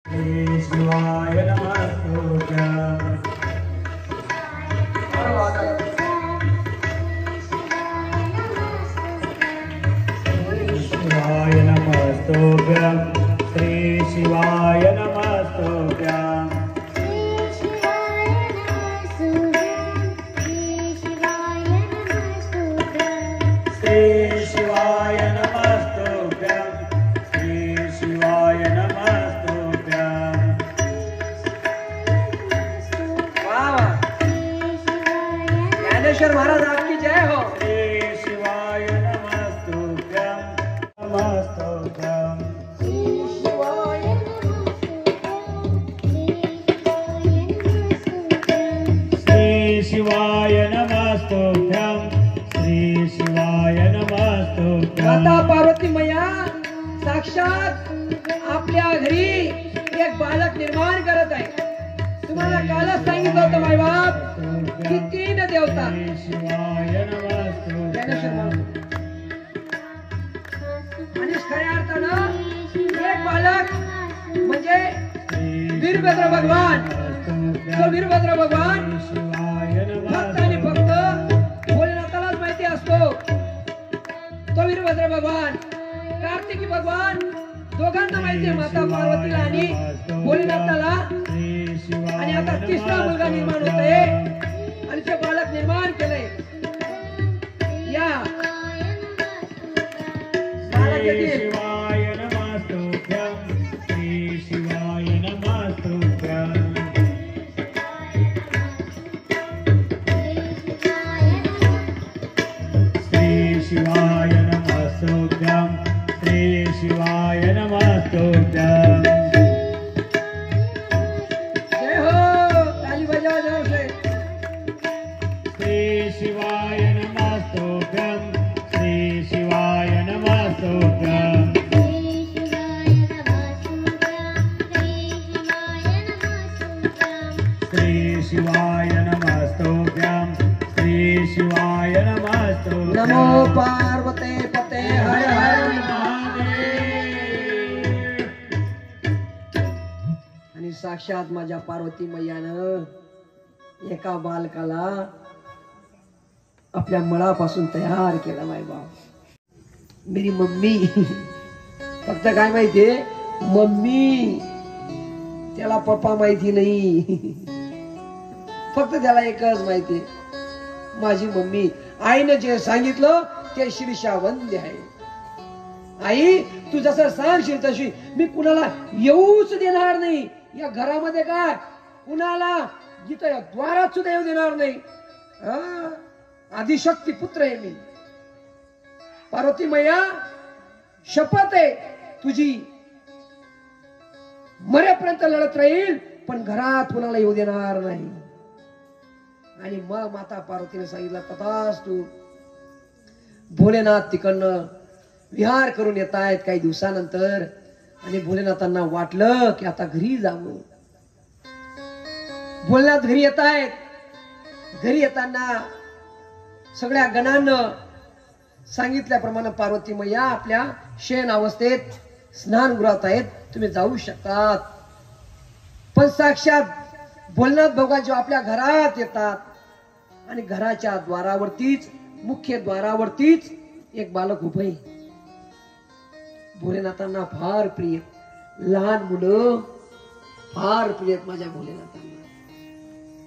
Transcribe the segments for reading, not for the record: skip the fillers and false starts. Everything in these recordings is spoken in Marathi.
श्री शिवाय नमस्तुभ्यं शिवाय नमस्तुभ्यं श्री शिवाय नमस्तुभ्यं श्री शिवाय नमस्तुभ्यं श्री शिवाय नमस्तुभ्यं ज्ञानेश्वर महाराज आपकी जय हो। श्री शिवाय नमस्तुभ्यं नमस्तुभ्यं श्री शिवाय नमस्तुभ्यं श्री शिवाय नमस्तुभ्यं माता पार्वती मैया साक्षात आपल्या घरी एक बालक निर्माण करत आहे। तुम्हाला कालच सांगितलं होतं माय बाप की 3 देवता श्री शिवाय नमस्तुभ्यं ज्ञानेश्वर महाराज आणि खऱ्या अर्थानं एक बालक म्हणजे वीरभद्र भगवान। तो वीरभद्र भगवान फक्त आणि फक्त भोलेनाथालाच माहिती असतो। तो वीरभद्र भगवान कार्तिकी भगवान दोघांना माहिती आहे, माता पार्वतीला आणि भोलेनाथाला। आणि आता तिसरा मुलगा निर्माण होतोय आणि ते बालक निर्माण केलंय। या श्री शिवाय नमस्तुभ्यं श्री शिवाय नमस्तुभ्यं श्री शिवाय नमस्तुभ्यं श्री शिवाय नमस्तुभ्यं जय हो, ताली बजाओ जोर से। श्री शिवाय नमस्तुभ्यं श्री शिवाय नमस्तुभ्यं श्री शिवाय नमस्तुभ्यं श्री शिवाय नमस्तुभ्यं नमो पार्वते पते हर हर महादेव। आणि साक्षात माझ्या पार्वती मैयानं एका बालकाला आपल्या मळापासून तयार केला। माय बाप मेरी मम्मी फक्त काय माहितीये, मम्मी त्याला पप्पा माहिती नाही। फक्त त्याला एकच माहितीये, माझी मम्मी। आईनं जे सांगितलं ते शिरशा वंद्य आहे। आई तू जसं सांगशील तशी मी कुणाला येऊच देणार नाही। या घरामध्ये काय कुणाला जिथं या द्वारात सुद्धा येऊ देणार नाही। आदिशक्ती पुत्र आहे मी। पार्वती मैया शपथ आहे तुझी, मरेपर्यंत लढत राहील पण घरात कुणाला येऊ देणार नाही। आणि मग माता पार्वतीने सांगितलं तथास्तु। भोलेनाथ तिकडनं विहार करून येत आहेत काही दिवसानंतर आणि भोलेनाथांना वाटलं की आता घरी जावं। भोलेनाथ घरी येत आहेत। घरी येताना सगळ्या गणांना सांगितल्याप्रमाणे पार्वती मैया आपल्या शयन अवस्थेत स्नानगृहात आहेत, तुम्ही जाऊ शकतात। पण साक्षात भोलेनाथ भगवान जेव्हा आपल्या घरात येतात आणि घराच्या द्वारावरतीच मुख्य द्वारावरतीच एक बालक उभं आहे। भोलेनाथांना फार प्रिय, लहान मुलं फार प्रिय आहेत माझ्या भोलेनाथांना।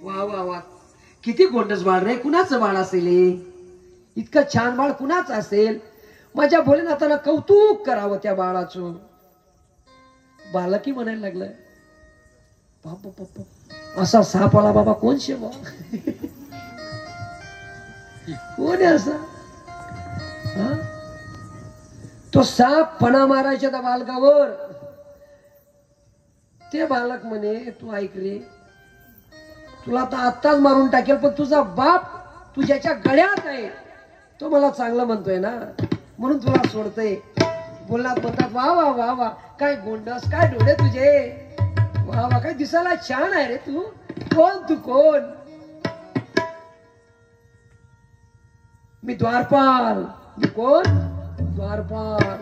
वा वा वा, किती गोंडस बाळ रे, कुणाचं बाळ असेल इतकं छान बाळ कुणाचं असेल। माझ्या भोलेनाथाला कौतुक करावं त्या बाळाचं। बालकी म्हणायला लागलं बाप बाप असा साप आला बाबा, कोण शेवा कोण आहे असा? तो साप फणा मारायच्या त्या बालकावर। ते बालक म्हणे तू ऐक रे, तुला तर आत्ताच मारून टाकेल पण तुझा बाप तुझ्याच्या गळ्यात आहे, तो मला चांगलं म्हणतोय ना म्हणून तुला सोडतोय। बोलणार म्हणतात वा वा वा वा, काय गोंडस, काय डोळे तुझे, वा वा काय दिसायला छान आहे रे तू। कोण तू कोण? मी द्वारपाल। मी कोण? द्वारपाल।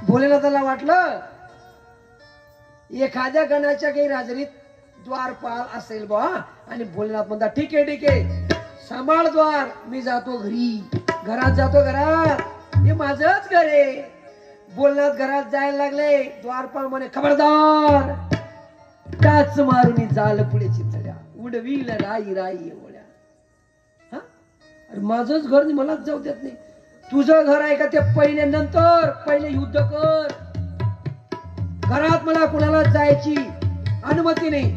भोलेनाथाला वाटलं एखाद्या गणाच्या गैरहजेरीत द्वारपाल असेल बा आणि भोलेनाथ म्हणतात ठीक आहे सांभाळ द्वार, मी जातो घरी, घरात जातो घरात, हे माझंच घर आहे. भोलेनाथ घरात जायला लागले, द्वारपाल म्हणे खबरदार, टाच मारून जाल पुढे चितळ्या, उडवील राई राई एवढ्या. हा, अरे माझंच घर मलाच जाऊ देत नाही. तुझं घर आहे का ते पहिले, नंतर पहिले युद्ध कर. घरात मला कुणाला जायची अनुमती नाही.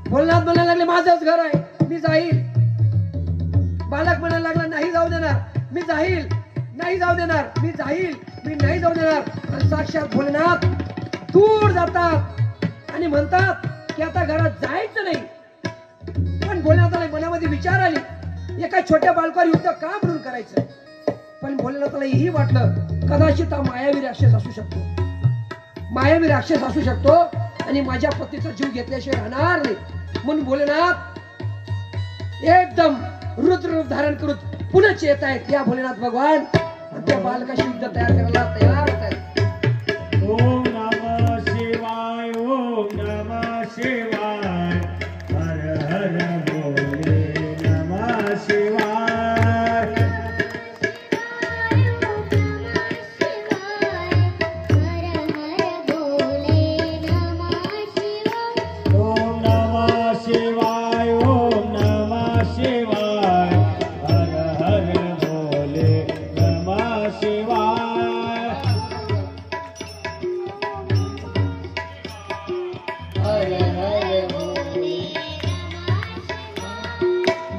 भोलेनाथ म्हणायला लागले माझंच घर आहे, मी जाईल. बालक म्हणायला लागला नाही जाऊ देणार, मी जाईल. नाही जाऊ देणार, मी जाईल, मी नाही जाऊ देणार. आणि साक्षात भोलेनाथ दूर जातात आणि म्हणतात की आता घरात जायचं नाही. पण भोलेनाथाला मनामध्ये विचार आली, एका छोट्या बालकावर युद्ध का म्हणून करायचं. पण भोलेनाथाला हेही वाटलं कदाचित हा मायावी राक्षस असू शकतो, मायावी राक्षस असू शकतो आणि माझ्या पत्नीचा जीव घेतल्याशिवाय राहणार नाही. म्हणून भोलेनाथ एकदम रुद्र रूप धारण करून पुन्हा येत आहेत. या भोलेनाथ भगवान आणि त्या बालकाशी युद्ध तयार करायला तयार होत आहेत. ओम नमः शिवाय, ओम नमः शिवाय, हर हर भोले नमः शिवाय. ओम नमः शिवाय, ओम नमः शिवाय, हर हर भोले नमः शिवाय.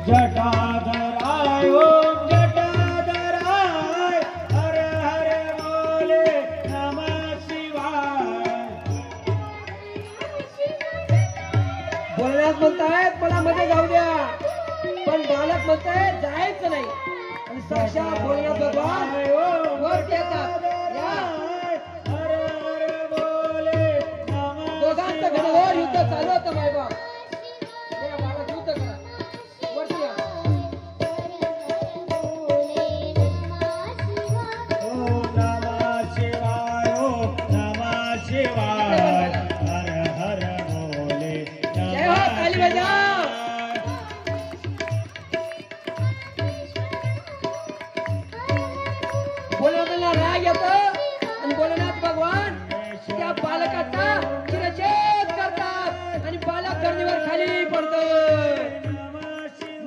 जटाधराय, ओम जटाधराय, हर हर भोले नमः शिवाय. भोलेनाथ म्हणतायत मला मध्ये जाऊ द्या, पण बालक म्हणतायत जायचं नाही. आणि साक्षात भोलेनाथ भगवान वर येतात. या हर हर भोले नमः दोघांचं घडवळ युद्ध चालू होतं मायबा. या बालक युद्ध करा, वरती या. ओम नमः शिवाय, ओम नमः शिवाय, हर हर भोले जय हो, ताली बजाव. भोलेनाथाला राग येतो आणि भोलेनाथ भगवान त्या बालकाचा शिरच्छेद करतात आणि बालक जमिनीवर खाली पडतो.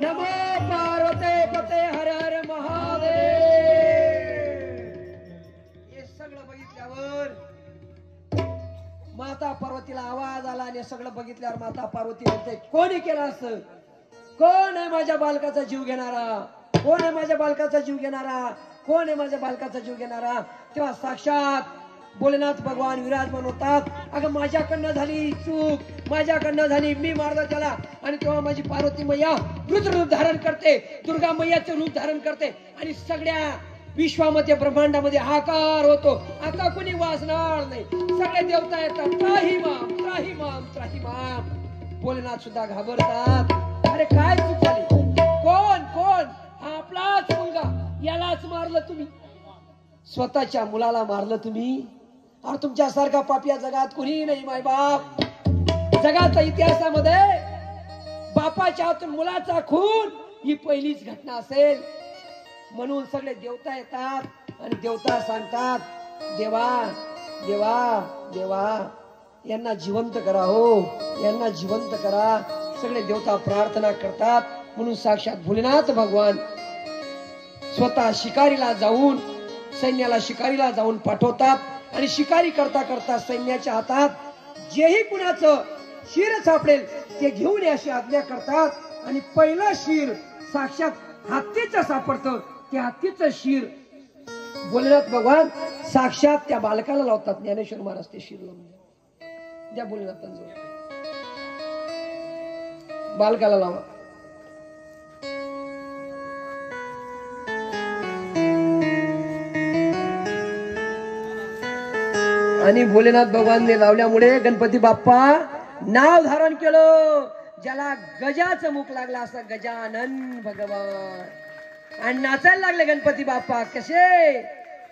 नमो पार्वते पते हर हर महादेव. हे सगळं बघितल्यावर माता पार्वतीला आवाज आला आणि सगळं बघितल्यावर माता पार्वती म्हणते कोणी केलं असं, कोण आहे माझ्या बालकाचा जीव घेणारा, कोण आहे माझ्या बालकाचा जीव घेणारा, कोण आहे माझ्या बालकाचा जीव घेणारा. तेव्हा साक्षात भोलेनाथ भगवान विराजमान होतात. अगं माझ्याकडनं झाली चूक, माझ्याकडनं झाली, मी मारलं त्याला. आणि तेव्हा माझी पार्वती मैया रुद्र रूप धारण करते, दुर्गा मैयाचे रूप धारण करते आणि सगळ्या विश्वामध्ये ब्रह्मांडामध्ये आकार होतो. आता कुणी वाचणार नाही, सगळे देवता येतात, त्राही माम त्राही माम त्राही माम. भोलेनाथ सुद्धा घाबरतात. अरे काय चूक झाली, कोण कोण, हा आपलाच मुलगा, यालाच मारलं तुम्ही, स्वतःच्या मुलाला मारलं तुम्ही. अरे तुमच्यासारखा पापी या जगात कुणी नाही मायबाप. जगाच्या इतिहासामध्ये बापाच्या हातून मुलाचा खून ही पहिलीच घटना असेल. म्हणून सगळे देवता येतात आणि देवता सांगतात देवा देवा देवा यांना जिवंत करा, हो यांना जिवंत करा. सगळे देवता प्रार्थना करतात. म्हणून साक्षात भोलेनाथ भगवान स्वतः शिकारीला जाऊन सैन्याला शिकारीला जाऊन पाठवतात आणि शिकारी करता करता सैन्याच्या हातात जेही कुणाचं शिर सापडेल ते घेऊन याची आज्ञा करतात. आणि पहिलं शिर साक्षात हत्तीचं सापडतं. ते हत्तीचं शिर भोलेनाथ भगवान साक्षात त्या बालकाला लावतात. ज्ञानेश्वर महाराज ते शिर लावून द्या भोलेनाथांजवळ, बालकाला लावा. आणि भोलेनाथ भगवानने लावल्यामुळे गणपती बाप्पा नाव धारण केलं. ज्याला गजाचं मुख लागला असं गजानन भगवान. आणि नाचायला लागले गणपती बाप्पा. कसे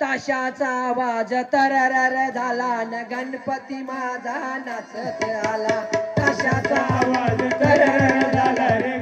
ताशाचा आवाज तररर झाला न गणपती माझा नाचत आला ताशाचा आवाज तररर झाला रे